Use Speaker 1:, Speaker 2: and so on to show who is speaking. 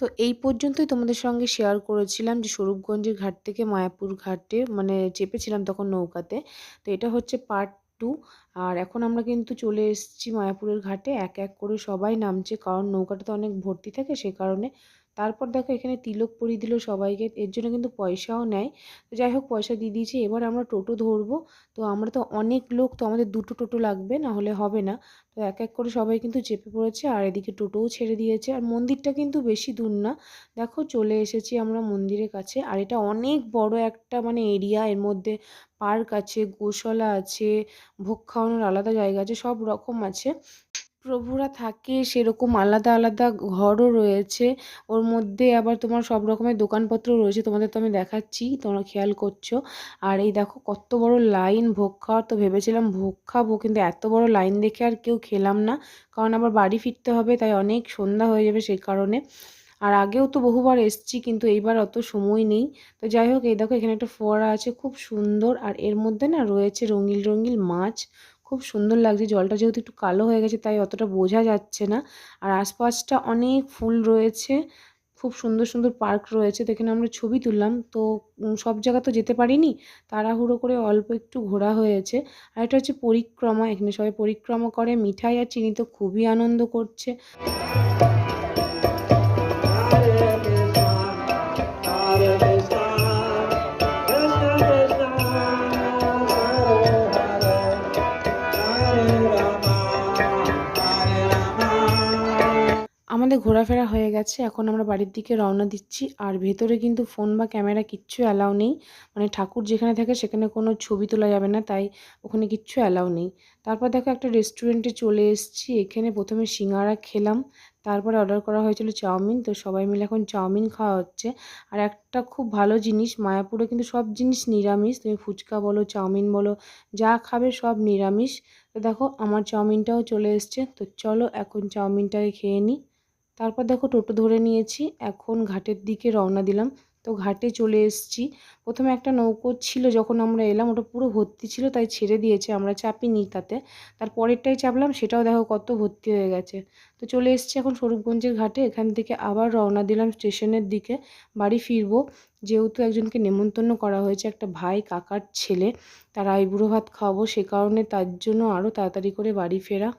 Speaker 1: তো এই পর্যন্তই তোমাদের সঙ্গে শেয়ার করেছিলাম যে স্বরূপগঞ্জের ঘাট থেকে মায়াপুর ঘাটে মানে চেপেছিলাম তখন নৌকাতে। তো এটা হচ্ছে পার্ট 2। আর এখন আমরা কিন্তু চলে এসেছি মায়াপুরের ঘাটে, এক এক করে সবাই নামছে, কারণ নৌকাটা তো অনেক ভর্তি থাকে সে কারণে। তারপর দেখো এখানে তিলক পরিয়ে দিল সবাইকে, এর জন্য কিন্তু পয়সাও নেয়। তো যাই হোক পয়সা দিয়ে দিয়েছি, এবার আমরা টোটো ধরবো। তো আমরা তো অনেক লোক, তো আমাদের দুটো টোটো লাগবে, না হলে হবে না। তো এক এক করে সবাই কিন্তু চেপে পড়েছে, আর এদিকে টোটোও ছেড়ে দিয়েছে। আর মন্দিরটা কিন্তু বেশি দূর না, দেখো চলে এসেছি আমরা মন্দিরের কাছে। আর এটা অনেক বড় একটা মানে এরিয়া, এর মধ্যে পার্ক আছে, গোশালা আছে, ভোগ খাওয়ানোর আলাদা জায়গা আছে, সব রকম আছে। প্রভুরা থাকে সেরকম আলাদা আলাদা ঘরও রয়েছে। ওর মধ্যে আবার তোমার সব রকমের দোকানপত্র রয়েছে, তোমাদের তো আমি দেখাচ্ছি, তোমরা খেয়াল করছো। আর এই দেখো কত বড় লাইন ভোগ খাওয়ার। তো ভেবেছিলাম ভোগ খাবো, কিন্তু এত বড় লাইন দেখে আর কেউ খেলাম না, কারণ আবার বাড়ি ফিরতে হবে, তাই অনেক সন্ধ্যা হয়ে যাবে সেই কারণে। আর আগেও তো বহুবার এসছি, কিন্তু এইবার অত সময় নেই। তো যাই হোক এই দেখো এখানে একটা ফোয়ারা আছে খুব সুন্দর, আর এর মধ্যে না রয়েছে রঙিন রঙিন মাছ, খুব সুন্দর লাগছে। জলটা যেহেতু একটু কালো হয়ে গেছে তাই অতটা বোঝা যাচ্ছে না। আর আশপাশটা অনেক ফুল রয়েছে, খুব সুন্দর সুন্দর পার্ক রয়েছে। তো এখানে আমরা ছবি তুললাম। তো সব জায়গা তো যেতে পারিনি, তাড়াহুড়ো করে অল্প একটু ঘোরা হয়েছে। আর এটা হচ্ছে পরিক্রমা, এখানে সবাই পরিক্রমা করে, মিঠাই আর চিনি তো খুবই আনন্দ করছে। আমাদের ঘোরাফেরা হয়ে গেছে, এখন আমরা বাড়ির দিকে রওনা দিচ্ছি। আর ভেতরে কিন্তু ফোন বা ক্যামেরা কিচ্ছু অ্যালাউ নেই, মানে ঠাকুর যেখানে থাকে সেখানে কোনো ছবি তোলা যাবে না, তাই ওখানে কিচ্ছু অ্যালাউ নেই। তারপর দেখো একটা রেস্টুরেন্টে চলে এসেছি, এখানে প্রথমে সিঙ্গারা খেলাম, তারপরে অর্ডার করা হয়েছিল চাউমিন। তো সবাই মিলে এখন চাউমিন খাওয়া হচ্ছে। আর একটা খুব ভালো জিনিস, মায়াপুরে কিন্তু সব জিনিস নিরামিষ, তুমি ফুচকা বলো চাউমিন বলো যা খাবে সব নিরামিষ। তো দেখো আমার চাউমিনটাও চলে এসছে, তো চলো এখন চাউমিনটাকে খেয়ে নিই। তারপর দেখো টোটো ধরে নিয়েছি, এখন ঘাটের দিকে রওনা দিলাম। তো ঘাটে চলে এসেছি। প্রথমে একটা নৌকো ছিল যখন আমরা এলাম, ওটা পুরো ভর্তি ছিল তাই ছেড়ে দিয়েছে, আমরা চাপিনি তাতে। তার পরেরটাই চাপলাম, সেটাও দেখো কত ভর্তি হয়ে গেছে। তো চলে এসেছি এখন স্বরূপগঞ্জের ঘাটে, এখান থেকে আবার রওনা দিলাম স্টেশনের দিকে, বাড়ি ফিরবো। যেহেতু একজনকে নেমন্তন্ন করা হয়েছে, একটা ভাই কাকার ছেলে, তার আইবুড়ো ভাত খাওয়াবো, সে কারণে তার জন্য আরও তাড়াতাড়ি করে বাড়ি ফেরা।